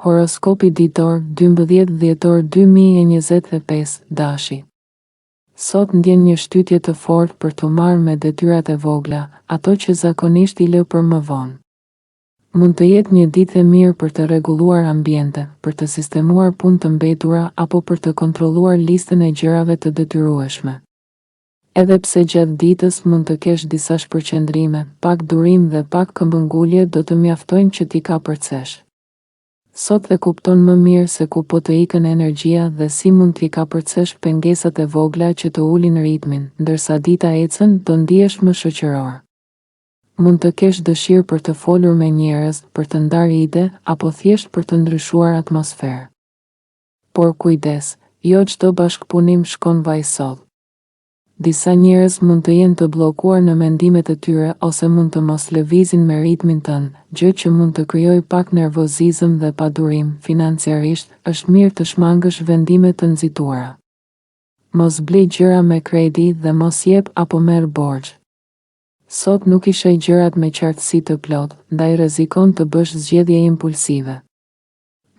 Horoskopi ditor, 12 dhjetor 2025, Dashi. Sot ndjen një shtytje të fortë për të marrë me detyrat e vogla, ato që zakonisht i lë për më vonë. Mund të jetë një ditë e mirë për të rregulluar ambiente, për të sistemuar punë të mbetura apo për të kontrolluar listën e gjërave të detyrueshme. Edhe pse gjatë ditës mund të kesh disa shpërqendrime, pak durim dhe pak këmbëngulje do të mjaftojnë që t'i kapërcesh. Sot e kupton më mirë se ku po të ikën energjia dhe si mund t'i kapërcesh pengesat e vogla që të ulin ritmin, ndërsa dita ecën do ndihesh më shoqëror. Mund të kesh dëshirë për të folur me njerëz, për të ndarë ide, apo thjesht për të ndryshuar atmosferë. Por kujdes, jo çdo bashkëpunim shkon vaj sot. Disa njerëz mund të jenë të bllokuar në mendimet e tyre ose mund të mos lëvizin me ritmin tënd, gjë që mund të krijojë pak nervozizëm dhe padurim. Financiarisht, është mirë të shmangësh vendime të nxituara. Mos blej gjëra me kredi dhe mos jep apo merr borxh. Sot nuk i sheh gjërat me qartësi të plotë, ndaj rrezikon të bësh zgjedhje impulsive.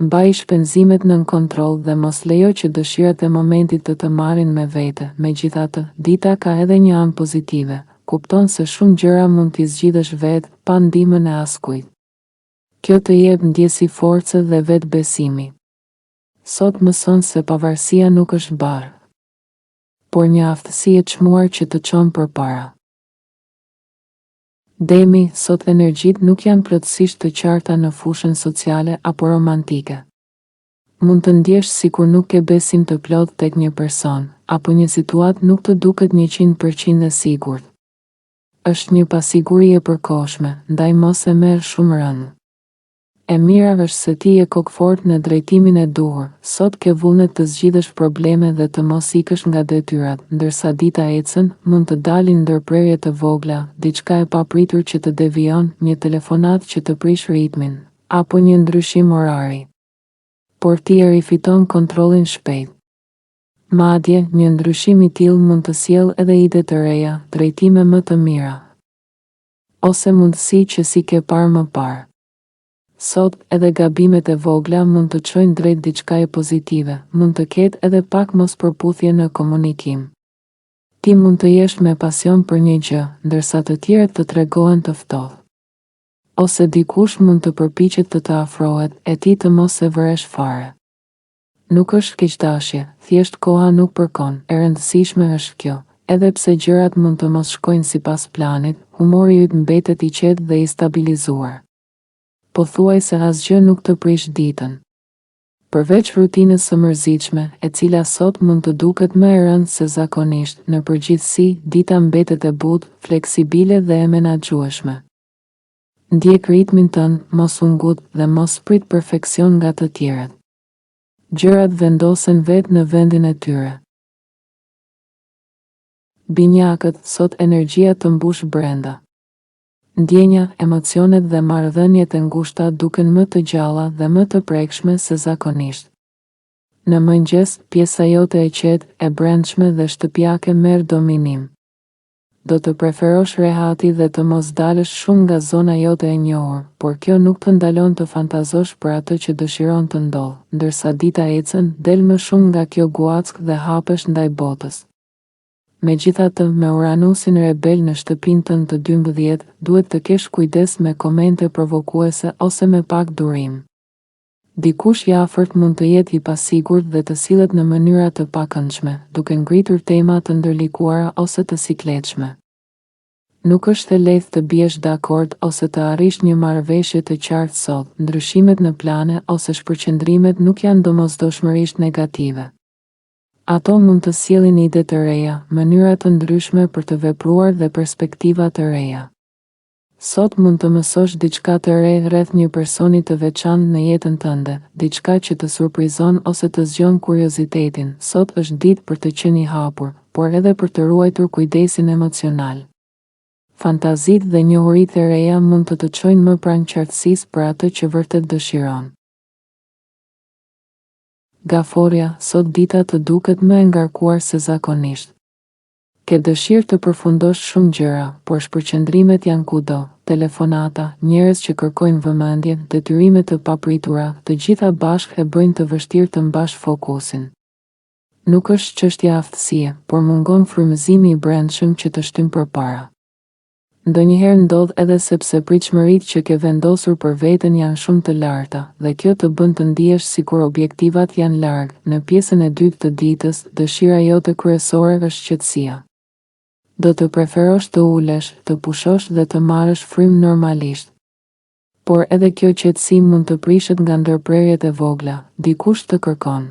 Mbaj shpenzimet nën kontroll dhe mos lejo që dëshirat e momentit të marrin me vete. Megjithatë, dita ka edhe një anë pozitive. Kupton se shumë gjëra mund t'i zgjidhësh vetë, pa ndihmën e askujt. Kjo të jep ndjesi force dhe vetbesimi. Sot mëson se pavarësia nuk është barë, por një aftësi e çmuar që të çon përpara. Demi, sot energjit nuk janë plotësisht të qarta në fushën sociale apo romantike. Mund të ndjesh sikur nuk ke besim të plot tek një person, apo një situatë nuk të duket 100% e sigurt. Është një pasiguri e përkohshme, ndaj mos e merr shumë rënd. E mira është se ti je kokfort në drejtimin e duhur, sot ke vullnet të zgjidhësh probleme dhe të mos ikësh nga detyrat, ndërsa dita ecën, mund të dalin ndërprerje të vogla, diçka e papritur që të devijon, një telefonat që të prish ritmin, apo një ndryshim orari. Por ti e rifiton kontrollin shpejt. Madje, një ndryshim i tillë mund të sjellë edhe ide të reja, drejtime më të mira, ose mundësi që si ke parë më parë. Sot, edhe gabimet e vogla mund të çojnë drejt diçkaje pozitive, mund të ketë edhe pak mos përputhje në komunikim. Ti mund të jesh me pasion për një gjë, ndërsa të tjerët të tregohen të ftohtë. Ose dikush mund të përpiqet të afrohet, e ti të mos e vëresh fare. Nuk është keqdashje, thjesht koha nuk përkon, e rëndësishme është kjo. Edhe pse gjërat mund të mos shkojnë sipas planit, humori yt mbetet i qetë dhe i stabilizuar. Po thuaj se asgjë nuk të prish ditën. Përveç rutinës së mërzitshme, e cila sot mund të duket më e rëndë se zakonisht, në përgjithësi, dita mbetet e butë, fleksibile dhe e menaxhueshme. Ndjek ritmin tënd, mos u ngut dhe mos prit perfeksion nga të tjerët. Gjërat vendosen vetë në vendin e tyre. Binjakët, sot energjia të mbush brenda. Ndjenja, emocionet dhe marrëdhëniet e ngushta duken më të gjalla dhe më të prekshme se zakonisht. Në mëngjes, pjesa jote e qetë, e brendshme dhe shtëpiake merr dominim. Do të preferosh rehati dhe të mos dalësh shumë nga zona jote e njohur, por kjo nuk të ndalon të fantazosh për atë që dëshiron të ndodhë, ndërsa dita ecën, del më shumë nga kjo guack dhe hapesh ndaj botës. Megjithatë, me Uranusin rebel në shtëpinë tënde të 12, duhet të kesh kujdes me komente provokuese ose me pak durim. Dikush i afërt mund të jetë i pasigurt dhe të sillet në mënyra të pakëndshme, duke ngritur tema të ndërlikuara ose të sikletshme. Nuk është e lehtë të biesh dakord ose të arrish një marrëveshje të qartë sot. Ndryshimet në plane ose shpërqendrimet nuk janë domosdoshmërisht negative. Ato mund të sjellin ide të reja, mënyra të ndryshme për të vepruar dhe perspektiva të reja. Sot mund të mësosh diçka të re rreth një personi të veçantë në jetën tënde, diçka që të surprizon ose të zgjon kuriozitetin. Sot është ditë për të qenë i hapur, por edhe për të ruajtur kujdesin emocional. Fantazit dhe njohuritë e reja mund të të çojnë më pranë qartësisë për atë që vërtet dëshiron. Gaforja, sot dita të duket më e ngarkuar se zakonisht. Ke dëshirë të përfundosh shumë gjëra, por shpërqendrimet janë kudo, telefonata, njerëz që kërkojnë vëmendjen, detyrime të papritura, të gjitha bashkë e bëjnë të vështirë të mbash fokusin. Nuk është çështja aftësie, por mungon frymëzimi i brendshëm që të shtyn përpara. Ndonjëherë ndodh edhe sepse pritshmëritë që ke vendosur për veten janë shumë të larta, dhe kjo të bën të ndihesh sikur objektivat janë larg. Në pjesën e dytë të ditës, dëshira jote kryesore është qetësia. Do të preferosh të ulesh, të pushosh dhe të marrësh frymë normalisht. Por edhe kjo qetësi mund të prishet nga ndërprerjet e vogla, dikush të kërkon.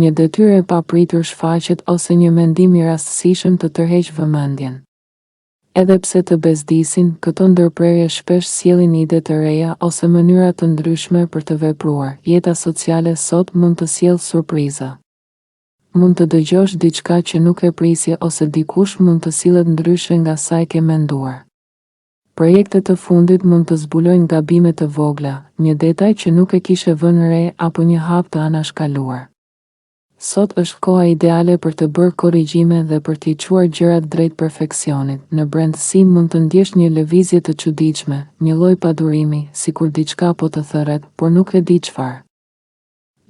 Një detyrë e papritur shfaqet ose një mendim i rastësishëm të tërheq vëmendjen. Edhe pse të bezdisin, këto ndërprerje shpesh sjellin ide të reja ose mënyra të ndryshme për të vepruar. Jeta sociale sot mund të sjellë surpriza. Mund të dëgjosh diçka që nuk e prisje ose dikush mund të sillet ndryshe nga sa e ke menduar. Projektet të fundit mund të zbulojnë gabime të vogla, një detaj që nuk e kishe vënë re apo një hap të anashkaluar. Sot është koha ideale për të bërë korrigjime dhe për t'i çuar gjërat drejt perfeksionit. Në brendësi mund të ndjesh një lëvizje të çuditshme, një lloj padurimi, sikur diçka po të thërret, por nuk e di çfarë.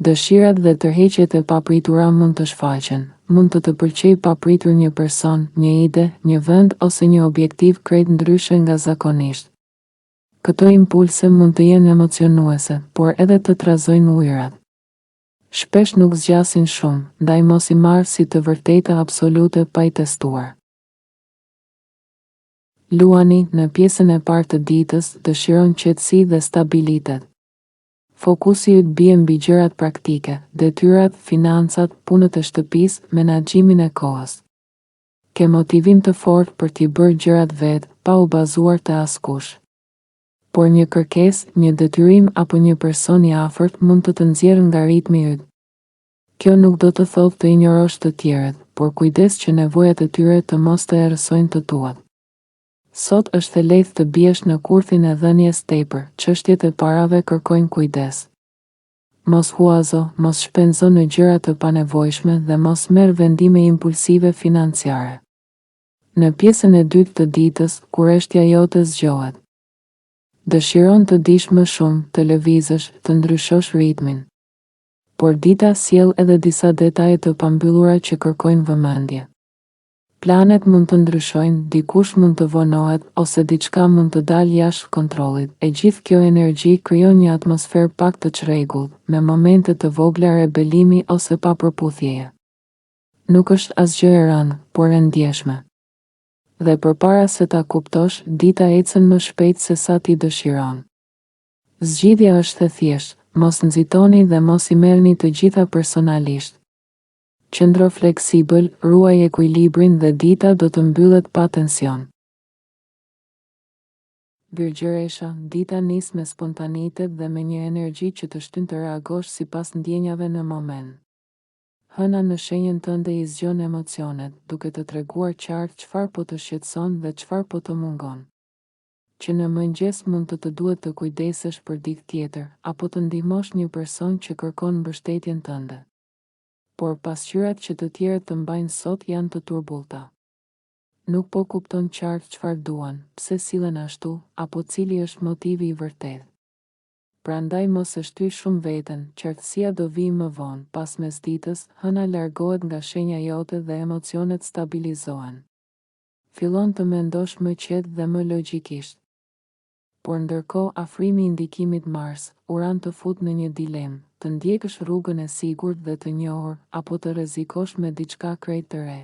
Dëshirat dhe tërheqjet e papritura mund të shfaqen. Mund të pëlqejë papritur një person, një ide, një vend ose një objektiv krejt ndryshe nga zakonisht. Këto impulse mund të jenë emocionuese, por edhe të trazojnë ujërat. Shpesh nuk zgjasin shumë, ndaj mos i marr si të vërteta absolute pa i testuar. Luani, në pjesën e parë të ditës, dëshiron qetësi dhe stabilitet. Fokusi yt bie mbi gjërat praktike, detyrat, financat, punët e shtëpisë, menaxhimin e kohës. Ke motivim të fortë për t'i bërë gjërat vetë, pa u bazuar te askush. Por një kërkesë, një detyrim apo një person i afërt mund të nxjerrë nga ritmi yt. Kjo nuk do të thotë të injorosh të tjerët, por kujdes që nevojat e tyre të mos të errësojnë të tuat. Sot është e lehtë të biesh në kurthin e dhënies tepër, çështjet e parave kërkojnë kujdes. Mos huazo, mos shpenzo në gjëra të panevojshme dhe mos merr vendime impulsive financiare. Në pjesën e dytë të ditës, kurreshtja jote zgjohet. Dëshiron të dish më shumë, të lëvizësh, të ndryshosh ritmin. Por dita sjell edhe disa detaje të pambyllura që kërkojnë vëmendje. Planet mund të ndryshojnë, dikush mund të vonohet, ose diçka mund të dalë jashtë kontrollit. E gjithë kjo energji krijon një atmosferë pak të çrregullt, me momente të vogla rebelimi ose papërputhjeje. Nuk është asgjë e rëndë, por e ndjeshme. Dhe përpara se ta kuptosh, dita ecën më shpejt se sa ti dëshiron. Zgjidhja është e thjeshtë, mos nxitoni dhe mos i merrni të gjitha personalisht. Qëndro fleksibël, ruaj ekuilibrin dhe dita do të mbyllet pa tension. Birgjëresha, dita nis me spontanitet dhe me një energji që të shtyn të reagosh sipas ndjenjave në moment. Hëna në shenjën tënde i zgjon emocionet, duke të treguar qartë çfarë po të shqetëson dhe çfarë po të mungon. Që në mëngjes mund të duhet të kujdesesh për ditë tjetër, apo të ndihmosh një person që kërkon mbështetjen tënde. Por pasqyrat që të tjerët të mbajnë sot janë të turbullta. Nuk po kupton qartë çfarë duan, pse sillen ashtu, apo cili është motivi i vërtetë. Prandaj mos e shtyj shumë veten, qartësia do vijë më vonë. Pas mesditës, hëna largohet nga shenja jote dhe emocionet stabilizohen. Fillon të mendosh më qetë dhe më logjikisht. Por ndërkohë afrimi i ndikimit Mars, Uran të fut në një dilemë, të ndjekësh rrugën e sigurt dhe të njohur, apo të rrezikosh me diçka krejt të re.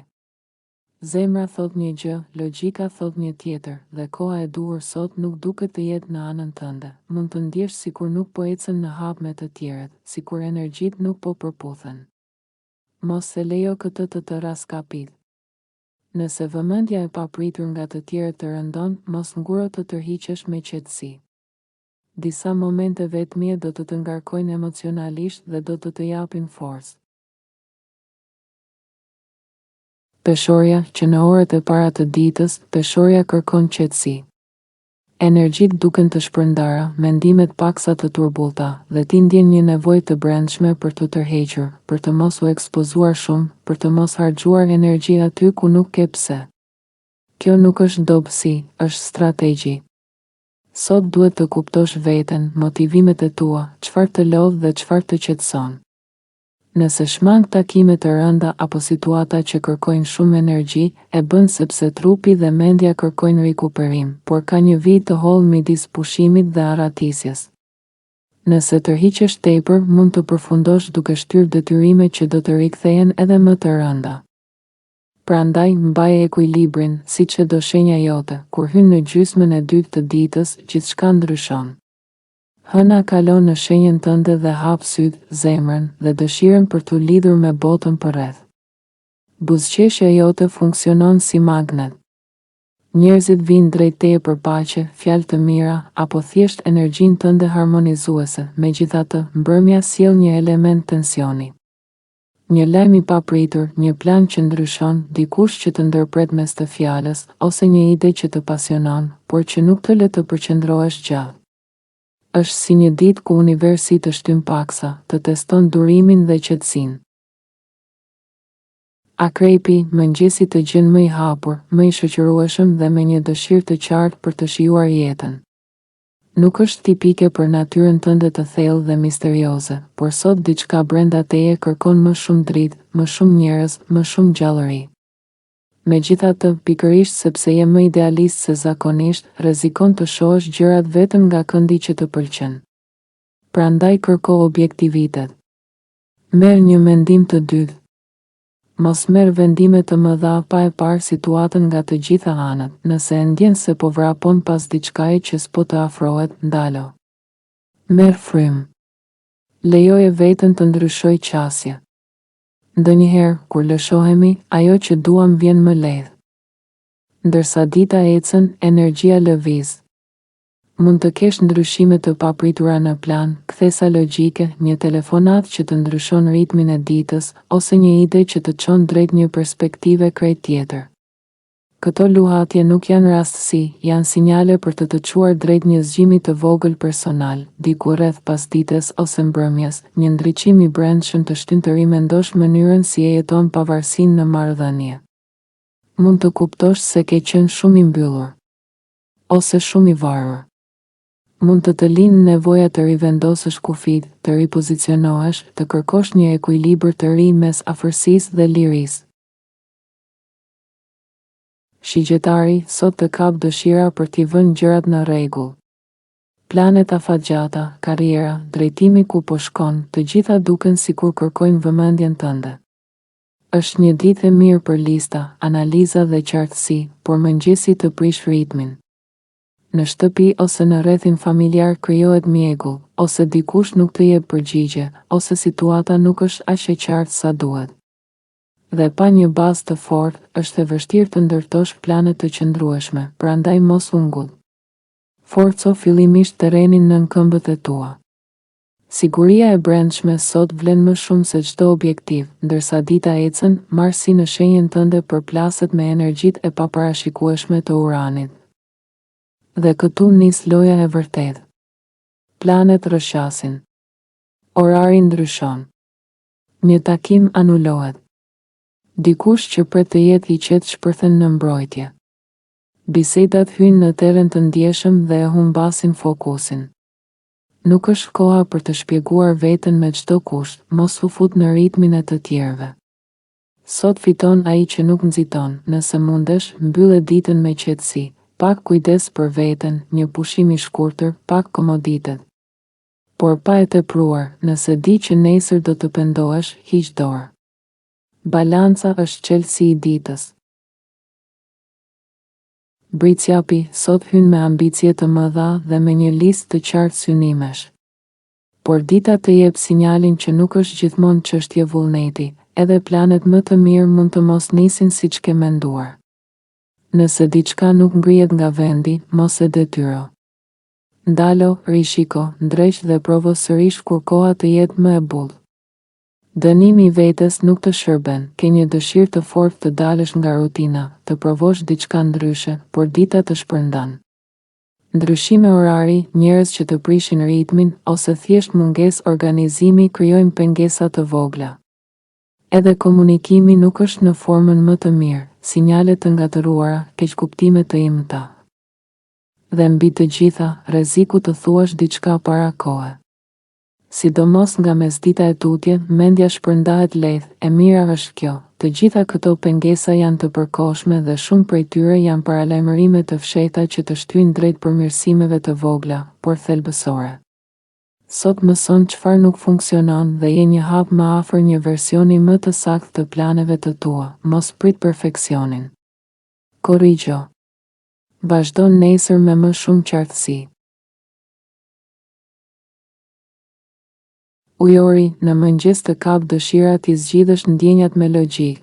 Zemra thot një gjë, logjika thot një tjetër, dhe koha e duhur sot nuk duket të jetë në anën tënde. Mund të ndjesh sikur nuk po ecën në hap me të tjerët, sikur energjitë nuk po përputhen. Mos e lejo këtë të raskapit. Nëse vëmendja e papritur nga të tjerët të rëndon, mos nguro të tërhiqesh me qetësi. Disa momente vetmie do të ngarkojnë emocionalisht dhe do të japin forcë. Peshorja, që në orët e para të ditës, peshorja kërkon qetësi. Energjitë duken të shpërndara, mendimet paksa të turbullta, dhe ti ndjen një nevojë të brendshme për të tërhequr, për të mos u ekspozuar shumë, për të mos harxhuar energji aty ku nuk ke pse. Kjo nuk është dobësi, është strategji. Sot duhet të kuptosh veten, motivimet e tua, çfarë të lodh dhe çfarë të qetëson. Nëse shmang takime të rënda apo situata që kërkojnë shumë energji, e bën sepse trupi dhe mendja kërkojnë rikuperim, por ka një vit të hollë midis pushimit dhe arratisjes. Nëse tërhiqesh tepër, mund të përfundosh duke shtyrë detyrime që do të rikthehen edhe më të rënda. Prandaj, mbaje ekuilibrin, siç e do shenja jote, kur hyn në gjysmën e dytë të ditës, gjithçka ndryshon. Hëna kalon në shenjën tënde dhe hap sytë, zemrën dhe dëshirën për t'u lidhur me botën përreth. Buzëqeshja jote funksionon si magnet. Njerëzit vinë drejt teje për paqe, fjalë të mira, apo thjesht energjinë tënde harmonizuese, megjithatë, mbrëmja sjell një element tensioni. Një lajm i papritur, një plan që ndryshon, dikush që të ndërpret mes të fjalës, ose një ide që të pasionon, por që nuk të lë të përqendrohesh gjatë. Është si një ditë ku universi të shtyn paksa, të teston durimin dhe qetësinë. Akrepi, mëngjesi të gjën më i hapur, më i shoqërueshëm dhe me një dëshirë të qartë për të shijuar jetën. Nuk është tipike për natyrën tënde të thellë dhe misterioze, por sot diçka brenda teje kërkon më shumë dritë, më shumë njerëz, më shumë gjallëri. Megjithatë, pikërisht sepse je më idealist se zakonisht, rrezikon të shohësh gjërat vetëm nga këndi që të pëlqen. Prandaj kërko objektivitet. Merr një mendim të dytë. Mos merr vendime të mëdha pa e parë situatën nga të gjitha anët. Nëse e ndjen se po vrapon pas diçkaje që s'po të afrohet, ndalo. Merr frymë. Lejoje veten të ndryshoj qasje. Ndonjëherë, kur lëshohemi, ajo që duam vjen më lehtë. Ndërsa dita ecën, energjia lëviz. Mund të kesh ndryshime të papritura në plan, kthesa logjike, një telefonat që të ndryshon ritmin e ditës, ose një ide që të çon drejt një perspektive krejt tjetër. Këto luhatje nuk janë rastësi, janë sinjale për të çuar drejt një zgjimi të vogël personal, diku rreth pasdites ose mbrëmjes, një ndriçim i brendshëm të shtyn të rimendosh mënyrën si e jeton pavarësinë në marrëdhënie. Mund të kuptosh se ke qenë shumë i mbyllur, ose shumë i varur. Mund të linë nevoja të rivendosësh kufit, të ripozicionohesh, të kërkosh një ekuilibër të ri mes afërsisë dhe lirisë. Shigjetari sot të kap dëshira për t'i vënë gjërat në rregull. Planet afatgjata, karriera, drejtimi ku po shkon, të gjitha duken sikur kërkojnë vëmendjen tënde. Është një ditë e mirë për lista, analiza dhe qartësi, por mëngjesi të prish ritmin. Në shtëpi ose në rrethin familjar krijohet mjegull, ose dikush nuk të jep përgjigje, ose situata nuk është aq e qartë sa duhet. Dhe pa një bazë të fortë, është e vështirë të ndërtosh plane të qëndrueshme, prandaj mos u ngull. Forco fillimisht terrenin nën këmbët e tua. Siguria e brendshme sot vlen më shumë se çdo objektiv, ndërsa dita ecën, Marsi në shenjën tënde përplaset me energjitë e paparashikueshme të Uranit. Dhe këtu nis loja e vërtetë. Planet rrëshqasin. Orari ndryshon. Një takim anulohet. Dikush që pret të jetë i qetë shpërthen në mbrojtje. Bisedat hyjnë në terren të ndjeshëm dhe e humbasin fokusin. Nuk është koha për të shpjeguar veten me çdo kusht, mos u fut në ritmin e të tjerëve. Sot fiton ai që nuk nxiton, nëse mundesh, mbyllë ditën me qetësi. Pak kujdes për veten, një pushim i shkurtër, pak komoditet. Por pa e tepruar, nëse di që nesër do të pendohesh, hiq dorë. Balanca është çelësi i ditës. Britsjapi sot hyn me ambicie të mëdha dhe me një listë të qartë synimesh. Por dita të jep sinjalin që nuk është gjithmonë çështje vullneti, edhe planet më të mirë mund të mos nisin siç ke menduar. Nëse diçka nuk ngrihet nga vendi, mos e detyro. Ndalo, rishiko, ndreq dhe provo sërish kur koha të jetë më e bullë. Dënimi i vetes nuk të shërben, ke një dëshirë të fortë të dalësh nga rutina, të provosh diçka ndryshe, por dita të shpërndan. Ndryshime orari, njerëz që të prishin ritmin, ose thjesht mungesë organizimi krijojnë pengesa të vogla. Edhe komunikimi nuk është në formën më të mirë, sinjale të ngatëruara, keqkuptime të imta. Dhe mbi të gjitha, rreziku të thuash diçka para kohe. Sidomos nga mesdita e tutje, mendja shpërndahet lehtë, e mira është kjo. Të gjitha këto pengesa janë të përkohshme dhe shumë prej tyre janë paralajmërime të fshehta që të shtyjnë drejt përmirësimeve të vogla, por thelbësore. Sot mëson çfarë nuk funksionon dhe je një hap më afër një versioni më të saktë të planeve të tua. Mos prit perfeksionin. Korrigjo. Vazhdo nesër me më shumë qartësi. Ujori, në mëngjes të kap dëshira t'i zgjidhësh ndjenjat me logjik.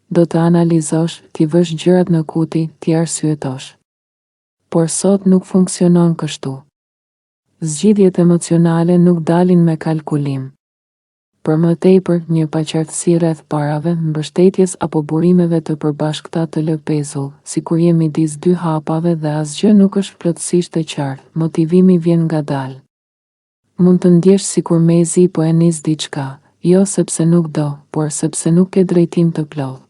Do të analizosh, t'i vësh gjërat në kuti, t'i arsyetosh. Por sot nuk funksionon kështu. Zgjidhjet emocionale nuk dalin me kalkulim. Për më tepër, një paqartësi rreth parave, mbështetjes apo burimeve të përbashkëta të lë pezull, sikur je midis dy hapave dhe asgjë nuk është plotësisht e qartë, motivimi vjen ngadalë. Mund të ndjesh sikur mezi po e nis diçka, jo sepse nuk do, por sepse nuk ke drejtim të plotë.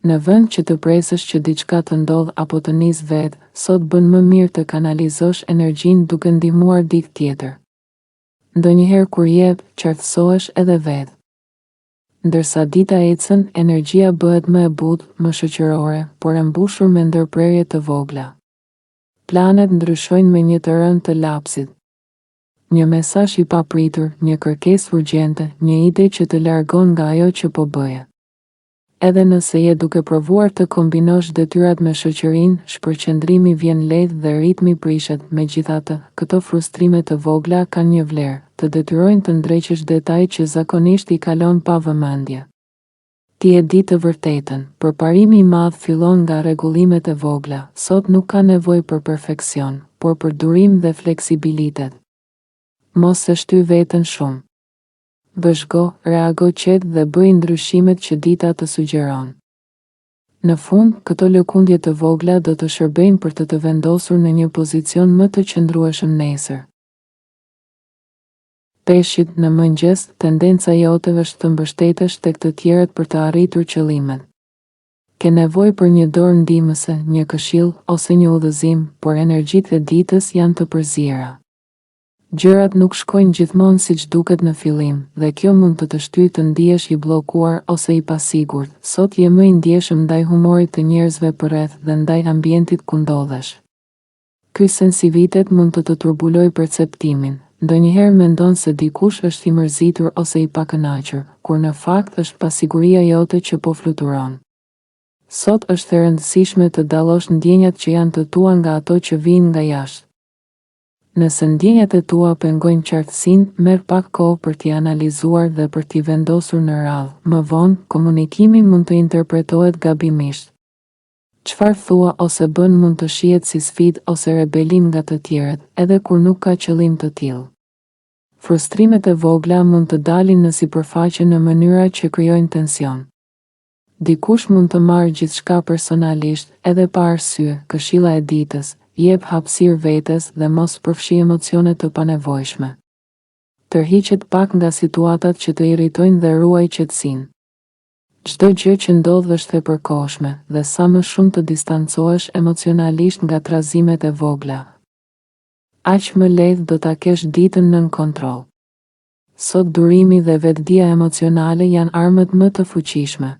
Në vend që të presësh që diçka të ndodh apo të nis vetë, sot bën më mirë të kanalizosh energjinë duke ndihmuar dikë tjetër. Ndonjëherë kur jep, qartësohesh edhe vetë. Ndërsa dita ecën, energjia bëhet më e butë, më shoqërore, por e mbushur me ndërprerje të vogla. Planet ndryshojnë me një të rënd të lapsit. Një mesazh i papritur, një kërkesë urgjente, një ide që të largon nga ajo që po bëje. Edhe nëse je duke provuar të kombinosh detyrat me shoqërinë, shpërqendrimi vjen lehtë dhe ritmi prishet. Megjithatë, këto frustrime të vogla kanë një vlerë, të detyrojnë të ndreqësh detaj që zakonisht i kalon pa vëmendje. Ti e di të vërtetën, përparimi i madh fillon nga rregullimet e vogla. Sot nuk ka nevojë për perfeksion, por për durim dhe fleksibilitet. Mos e shty veten shumë. Vëzhgo, reago qetë dhe bëj ndryshimet që dita të sugjeron. Në fund, këto lëkundje të vogla do të shërbejnë për të vendosur në një pozicion më të qëndrueshëm nesër. Peshqit, në mëngjes, tendenca jote është të mbështetesh tek të tjerët për të arritur qëllimet. Ke nevojë për një dorë ndihmëse, një këshill ose një udhëzim, por energjitë e ditës janë të përziera. Gjërat nuk shkojnë gjithmonë siç duket në fillim, dhe kjo mund të shtyjë të ndihesh i bllokuar ose i pasigurt. Sot je më i ndjeshëm ndaj humorit të njerëzve përreth dhe ndaj ambientit ku ndodhesh. Ky sensivitet mund të turbulojë perceptimin. Ndonjëherë mendon se dikush është i mërzitur ose i pakënaqur, kur në fakt është pasiguria jote që po fluturon. Sot është e rëndësishme të dallosh ndjenjat që janë të tua nga ato që vijnë nga jashtë. Nëse ndjenjat e tua pengojnë qartësinë, merr pak kohë për t'i analizuar dhe për t'i vendosur në radhë. Më vonë, komunikimi mund të interpretohet gabimisht. Çfarë thua ose bën mund të shihet si sfidë ose rebelim nga të tjerët, edhe kur nuk ka qëllim të tillë. Frustrimet e vogla mund të dalin në sipërfaqe në mënyra që krijojnë tension. Dikush mund të marrë gjithçka personalisht, edhe pa arsye. Këshilla e ditës: jep hapësirë vetes dhe mos përfshi emocione të panevojshme. Tërhiqet pak nga situatat që të irritojnë dhe ruaj qetësinë. Çdo gjë që ndodh është e përkohshme dhe sa më shumë të distancohesh emocionalisht nga trazimet e vogla, aq më lehtë do ta kesh ditën nën kontroll. Sot durimi dhe vetdia emocionale janë armët më të fuqishme.